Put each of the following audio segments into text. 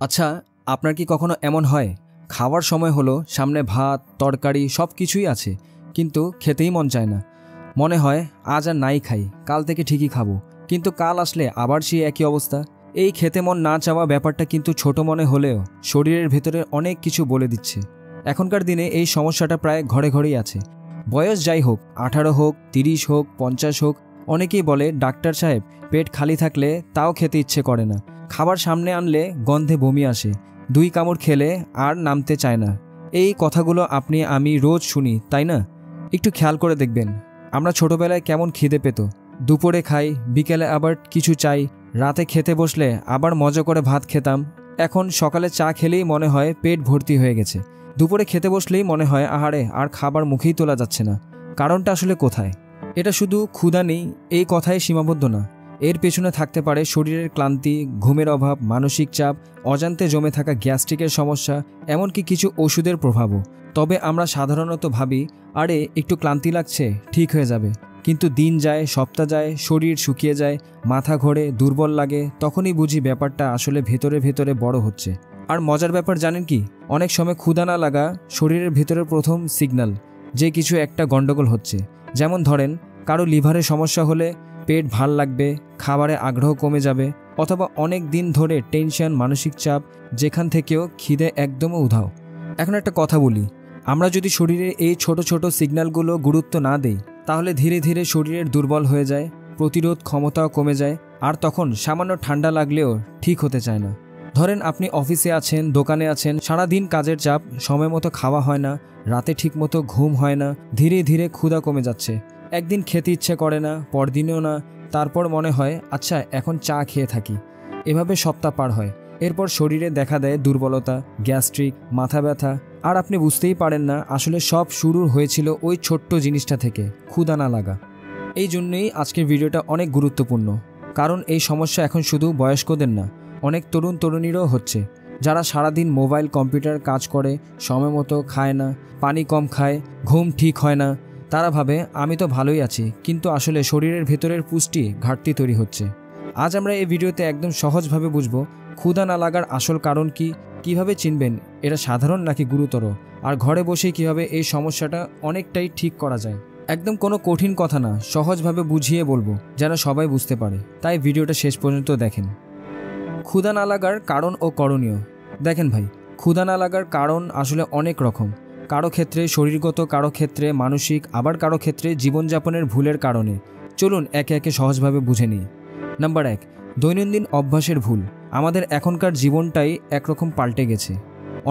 আচ্ছা, আপনার কি কখনো এমন হয় খাওয়ার সময় হলো, সামনে ভাত তরকারি সব কিছুই আছে, কিন্তু খেতেই মন চায় না? মনে হয় আজ আর নাই খাই, কাল থেকে ঠিকই খাবো, কিন্তু কাল আসলে আবার সেই একই অবস্থা। এই খেতে মন না চাওয়া ব্যাপারটা কিন্তু ছোট মনে হলেও শরীরের ভেতরে অনেক কিছু বলে দিচ্ছে। এখনকার দিনে এই সমস্যাটা প্রায় ঘরে ঘরেই আছে। বয়স যাই হোক, 18 হোক, 30 হোক, 50 হোক, অনেকেই বলে ডাক্তার সাহেব পেট খালি থাকলে তাও খেতে ইচ্ছে করে না, খাবার সামনে আনলে গন্ধে বমি আসে, 2 কামড় খেলে আর নামতে চায় না। এই কথাগুলো আপনি আমি রোজ শুনি, তাই না? একটু খেয়াল করে দেখবেন, আমরা ছোটবেলায় কেমন খিদে পেত, দুপুরে খাই, বিকেলে আবার কিছু চাই, রাতে খেতে বসলে আবার মজা করে ভাত খেতাম। এখন সকালে চা খেলেই মনে হয় পেট ভর্তি হয়ে গেছে, দুপুরে খেতে বসলেই মনে হয় আহারে আর খাবার মুখেই তোলা যাচ্ছে না। কারণটা আসলে কোথায়? এটা শুধু ক্ষুধা নেই এই কথায় সীমাবদ্ধ না, এর পেছনে থাকতে পারে শরীরের ক্লান্তি, ঘুমের অভাব, মানসিক চাপ, অজান্তে জমে থাকা গ্যাস্ট্রিকের সমস্যা, এমনকি কিছু ওষুধের প্রভাবও। তবে আমরা সাধারণত ভাবি আরে একটু ক্লান্তি লাগছে, ঠিক হয়ে যাবে, কিন্তু দিন যায়, সপ্তাহ যায়, শরীর শুকিয়ে যায়, মাথা ঘোরে, দুর্বল লাগে, তখনই বুঝি ব্যাপারটা আসলে ভেতরে ভেতরে বড় হচ্ছে। আর মজার ব্যাপার জানেন কি, অনেক সময় ক্ষুধা না লাগা শরীরের ভেতরের প্রথম সিগন্যাল যে কিছু একটা গন্ডগোল হচ্ছে। যেমন ধরেন, কারো লিভারের সমস্যা হলে পেট ভাল লাগবে, খাবারে আগ্রহ কমে যাবে, অথবা অনেক দিন ধরে টেনশন, মানসিক চাপ, যেখান থেকেও খিদে একদমই উধাও। এখন একটা কথা বলি, আমরা যদি শরীরে এই ছোট ছোট সিগন্যালগুলো গুরুত্ব না দেই, তাহলে ধীরে ধীরে শরীরের দুর্বল হয়ে যায়, প্রতিরোধ ক্ষমতাও কমে যায়, আর তখন সামান্য ঠান্ডা লাগলেও ঠিক হতে চায় না। ধরেন আপনি অফিসে আছেন, দোকানে আছেন, সারাদিন কাজের চাপ, সময় মতো খাওয়া হয় না, রাতে ঠিকমতো ঘুম হয় না, ধীরে ধীরে ক্ষুধা কমে যাচ্ছে। একদিন খেতে ইচ্ছে করে না, পরদিনেও না, তারপর মনে হয় আচ্ছা এখন চা খেয়ে থাকি। এভাবে সপ্তাহ পার হয়, এরপর শরীরে দেখা দেয় দুর্বলতা, গ্যাস্ট্রিক, মাথা ব্যথা, আর আপনি বুঝতেই পারেন না আসলে সব শুরু হয়েছিল ওই ছোট্ট জিনিসটা থেকে, ক্ষুধা না লাগা। এই জন্যই আজকের ভিডিওটা অনেক গুরুত্বপূর্ণ, কারণ এই সমস্যা এখন শুধু বয়স্কদের না, অনেক তরুণ তরুণীরও হচ্ছে, যারা সারাদিন মোবাইল কম্পিউটার কাজ করে, সময় মতো খায় না, পানি কম খায়, ঘুম ঠিক হয় না। তারা ভাবে আমি তো ভালোই আছি, কিন্তু আসলে শরীরের ভেতরের পুষ্টি ঘাটতি তৈরি হচ্ছে। আজ আমরা এই ভিডিওতে একদম সহজভাবে বুঝবো ক্ষুধা না লাগার আসল কারণ কি, কিভাবে চিনবেন এটা সাধারণ নাকি গুরুতর, আর ঘরে বসেই কিভাবে এই সমস্যাটা অনেকটাই ঠিক করা যায়। একদম কোনো কঠিন কথা না, সহজভাবে বুঝিয়ে বলবো যেন সবাই বুঝতে পারে, তাই ভিডিওটা শেষ পর্যন্ত দেখেন। ক্ষুধা না লাগার কারণ ও করণীয়। দেখেন ভাই, ক্ষুধা না লাগার কারণ আসলে অনেক রকম, কারো ক্ষেত্রে শরীরগত, কারো ক্ষেত্রে মানসিক, আবার কারো ক্ষেত্রে জীবনযাপনের ভুলের কারণে। চলুন একে একে সহজভাবে বুঝে নিই। নাম্বার 1, দৈনন্দিন অভ্যাসের ভুল। আমাদের এখনকার জীবনটাই একরকম পাল্টে গেছে।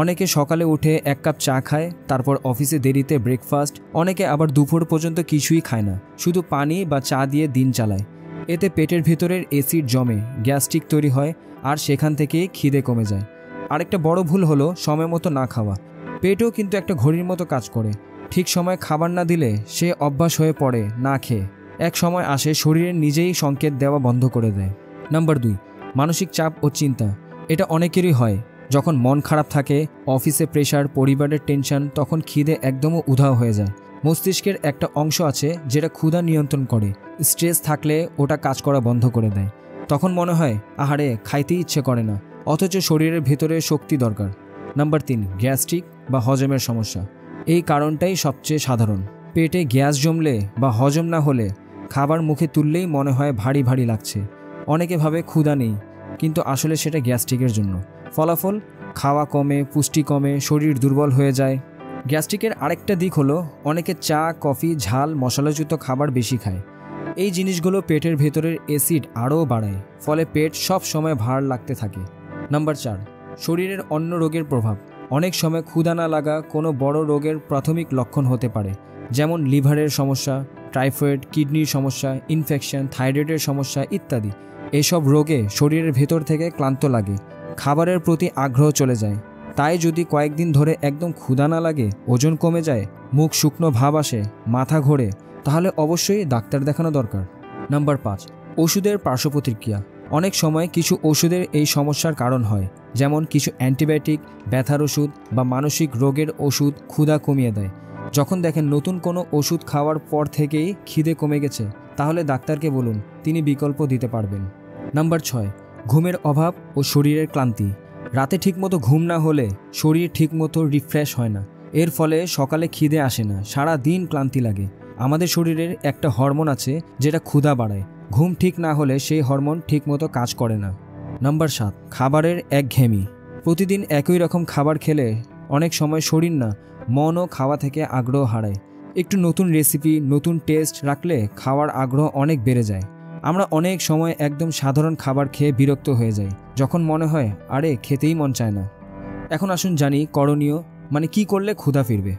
অনেকে সকালে উঠে 1 কাপ চা খায়, তারপর অফিসে দেরিতে ব্রেকফাস্ট, অনেকে আবার দুপুর পর্যন্ত কিছুই খায় না, শুধু পানি বা চা দিয়ে দিন চালায়। এতে পেটের ভেতরের অ্যাসিড জমে, গ্যাস্ট্রিক তৈরি হয়, আর সেখান থেকেই খিদে কমে যায়। আরেকটা বড় ভুল হলো সময় মতো না খাওয়া। পেটও কিন্তু একটা ঘড়ির মতো কাজ করে, ঠিক সময় খাবার না দিলে সে অভ্যাস হয়ে পড়ে না খেয়ে। এক সময় আসে শরীরের নিজেই সংকেত দেওয়া বন্ধ করে দেয়। নাম্বার 2, মানসিক চাপ ও চিন্তা। এটা অনেকেরই হয়, যখন মন খারাপ থাকে, অফিসে প্রেশার, পরিবারের টেনশন, তখন খিদে একদমই উধাও হয়ে যায়। মস্তিষ্কের একটা অংশ আছে যেটা ক্ষুধা নিয়ন্ত্রণ করে, স্ট্রেস থাকলে ওটা কাজ করা বন্ধ করে দেয়। তখন মনে হয় আহারে খাইতেই ইচ্ছে করে না, অথচ শরীরের ভেতরে শক্তি দরকার। নাম্বার 3, গ্যাস্ট্রিক বা হজমের সমস্যা। এই কারণটাই সবচেয়ে সাধারণ। পেটে গ্যাস জমলে বা হজম না হলে খাবার মুখে তুললেই মনে হয় ভারী ভারী লাগছে। অনেকে ভাবে ক্ষুধা নেই, কিন্তু আসলে সেটা গ্যাস্ট্রিকের জন্য। ফলাফল, খাওয়া কমে, পুষ্টি কমে, শরীর দুর্বল হয়ে যায়। গ্যাস্ট্রিকের আরেকটা দিক হলো অনেকে চা, কফি, ঝাল, মশলাযুক্ত খাবার বেশি খায়। এই জিনিসগুলো পেটের ভেতরের অ্যাসিড আরও বাড়ায়, ফলে পেট সব সময় ভার লাগতে থাকে। নাম্বার 4, শরীরের অন্য রোগের প্রভাব। অনেক সময় ক্ষুধা না লাগা কোনো বড় রোগের প্রাথমিক লক্ষণ হতে পারে, যেমন লিভারের সমস্যা, টাইফয়েড, কিডনির সমস্যা, ইনফেকশন, থাইরয়েডের সমস্যা ইত্যাদি। এসব রোগে শরীরের ভেতর থেকে ক্লান্ত লাগে, খাবারের প্রতি আগ্রহ চলে যায়। তাই যদি কয়েকদিন ধরে একদম ক্ষুধা না লাগে, ওজন কমে যায়, মুখ শুকনো ভাব আসে, মাথা ঘোরে, তাহলে অবশ্যই ডাক্তার দেখানো দরকার। নাম্বার 5, ওষুধের পার্শ্ব প্রতিক্রিয়া। অনেক সময় কিছু ওষুধের এই সমস্যার কারণ হয়, যেমন কিছু অ্যান্টিবায়োটিক, ব্যথার ওষুধ বা মানসিক রোগের ওষুধ ক্ষুধা কমিয়ে দেয়। যখন দেখেন নতুন কোনো ওষুধ খাওয়ার পর থেকেই খিদে কমে গেছে, তাহলে ডাক্তারকে বলুন, তিনি বিকল্প দিতে পারবেন। নাম্বার 6, ঘুমের অভাব ও শরীরের ক্লান্তি। রাতে ঠিকমতো ঘুম না হলে শরীর ঠিকমতো রিফ্রেশ হয় না, এর ফলে সকালে খিদে আসে না, সারা দিন ক্লান্তি লাগে। আমাদের শরীরের একটা হরমোন আছে যেটা ক্ষুধা বাড়ায়, ঘুম ঠিক না হলে সেই হরমোন ঠিকমতো কাজ করে না। নাম্বার 7, খাবারের একঘেয়েমি। প্রতিদিন একই রকম খাবার খেলে অনেক সময় শরীর না, মনও খাওয়া থেকে আগ্রহ হারায়। একটু নতুন রেসিপি, নতুন টেস্ট রাখলে খাওয়ার আগ্রহ অনেক বেড়ে যায়। আমরা অনেক সময় একদম সাধারণ খাবার খেয়ে বিরক্ত হয়ে যাই, যখন মনে হয় আরে খেতেই মন চায় না। এখন আসুন জানি করণীয়, মানে কি করলে ক্ষুধা ফিরবে।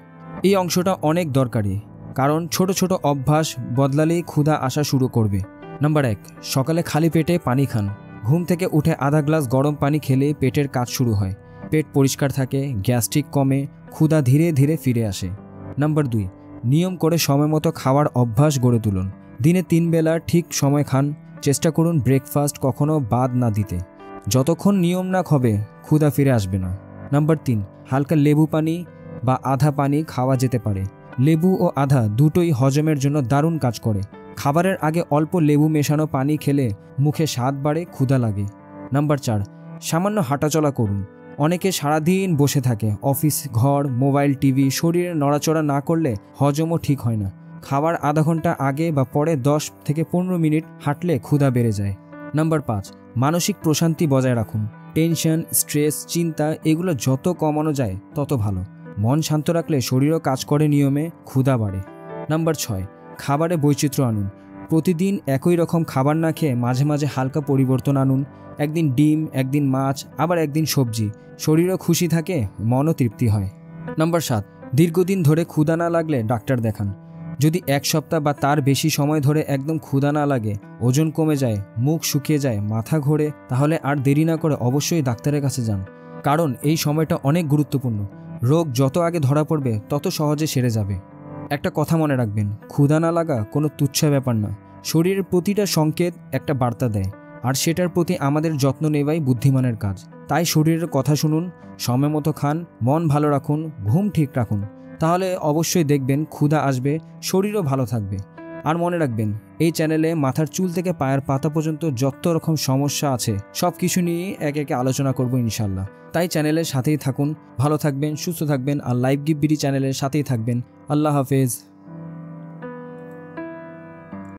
এই অংশটা অনেক দরকারি, কারণ ছোট ছোট অভ্যাস বদলালেই ক্ষুধা আসা শুরু করবে। নাম্বার 1, সকালে খালি পেটে পানি খান। ঘুম থেকে উঠে আধা গ্লাস গরম পানি খেলে পেটের কাজ শুরু হয়, পেট পরিষ্কার থাকে, গ্যাস্ট্রিক কমে, ক্ষুধা ধীরে ধীরে ফিরে আসে। নাম্বার 2, নিয়ম করে সময় মতো খাওয়ার অভ্যাস গড়ে তুলুন। দিনে 3 বেলা ঠিক সময় খান, চেষ্টা করুন ব্রেকফাস্ট কখনো বাদ না দিতে। যতক্ষণ নিয়ম না হবে ক্ষুধা ফিরে আসবে না। নাম্বার 3, হালকা লেবু পানি বা আধা পানি খাওয়া যেতে পারে। লেবু ও আধা দুটোই হজমের জন্য দারুণ কাজ করে। খাবারের আগে অল্প লেবু মেশানো পানি খেলে মুখে স্বাদ বাড়ে, ক্ষুধা লাগে। নাম্বার 4, সামান্য হাঁটাচলা করুন। অনেকে সারাদিন বসে থাকে, অফিস, ঘর, মোবাইল, টিভি, শরীরে নড়াচড়া না করলে হজমও ঠিক হয় না। খাবার আধা ঘন্টা আগে বা পরে 10 থেকে 15 মিনিট হাঁটলে ক্ষুধা বেড়ে যায়। নাম্বার 5, মানসিক প্রশান্তি বজায় রাখুন। টেনশন, স্ট্রেস, চিন্তা এগুলো যত কমানো যায় তত ভালো। মন শান্ত রাখলে শরীরও কাজ করে নিয়মে, ক্ষুধা বাড়ে। নাম্বার 6, খাবারে বৈচিত্র্য আনুন। প্রতিদিন একই রকম খাবার না খেয়ে মাঝে মাঝে হালকা পরিবর্তন আনুন। একদিন ডিম, একদিন মাছ, আবার একদিন সবজি। শরীরও খুশি থাকে, মনও তৃপ্তি হয়। নাম্বার 7, দীর্ঘদিন ধরে ক্ষুধা না লাগলে ডাক্তার দেখান। যদি 1 সপ্তাহ বা তার বেশি সময় ধরে একদম ক্ষুধা না লাগে, ওজন কমে যায়, মুখ শুকিয়ে যায়, মাথা ঘোরে, তাহলে আর দেরি না করে অবশ্যই ডাক্তারের কাছে যান, কারণ এই সময়টা অনেক গুরুত্বপূর্ণ। রোগ যত আগে ধরা পড়বে তত সহজে সেরে যাবে। একটা কথা মনে রাখবেন, ক্ষুধা না লাগা কোনো তুচ্ছ ব্যাপার না। শরীরের প্রতিটা সংকেত একটা বার্তা দেয়, আর সেটার প্রতি আমাদের যত্ন নেওয়াই বুদ্ধিমানের কাজ। তাই শরীরের কথা শুনুন, সময় মতো খান, মন ভালো রাখুন, ঘুম ঠিক রাখুন, তাহলে অবশ্যই দেখবেন ক্ষুধা আসবে, শরীরও ভালো থাকবে। আর মনে রাখবেন, এই চ্যানেলে মাথার চুল থেকে পায়ের পাতা পর্যন্ত যত রকম সমস্যা আছে সব কিছু নিয়ে একে একে আলোচনা করব ইনশাল্লাহ। তাই চ্যানেলের সাথেই থাকুন, ভালো থাকবেন, সুস্থ থাকবেন, আর লাইভ গিফট বিডি চ্যানেলের সাথেই থাকবেন। আল্লাহ হাফেজ।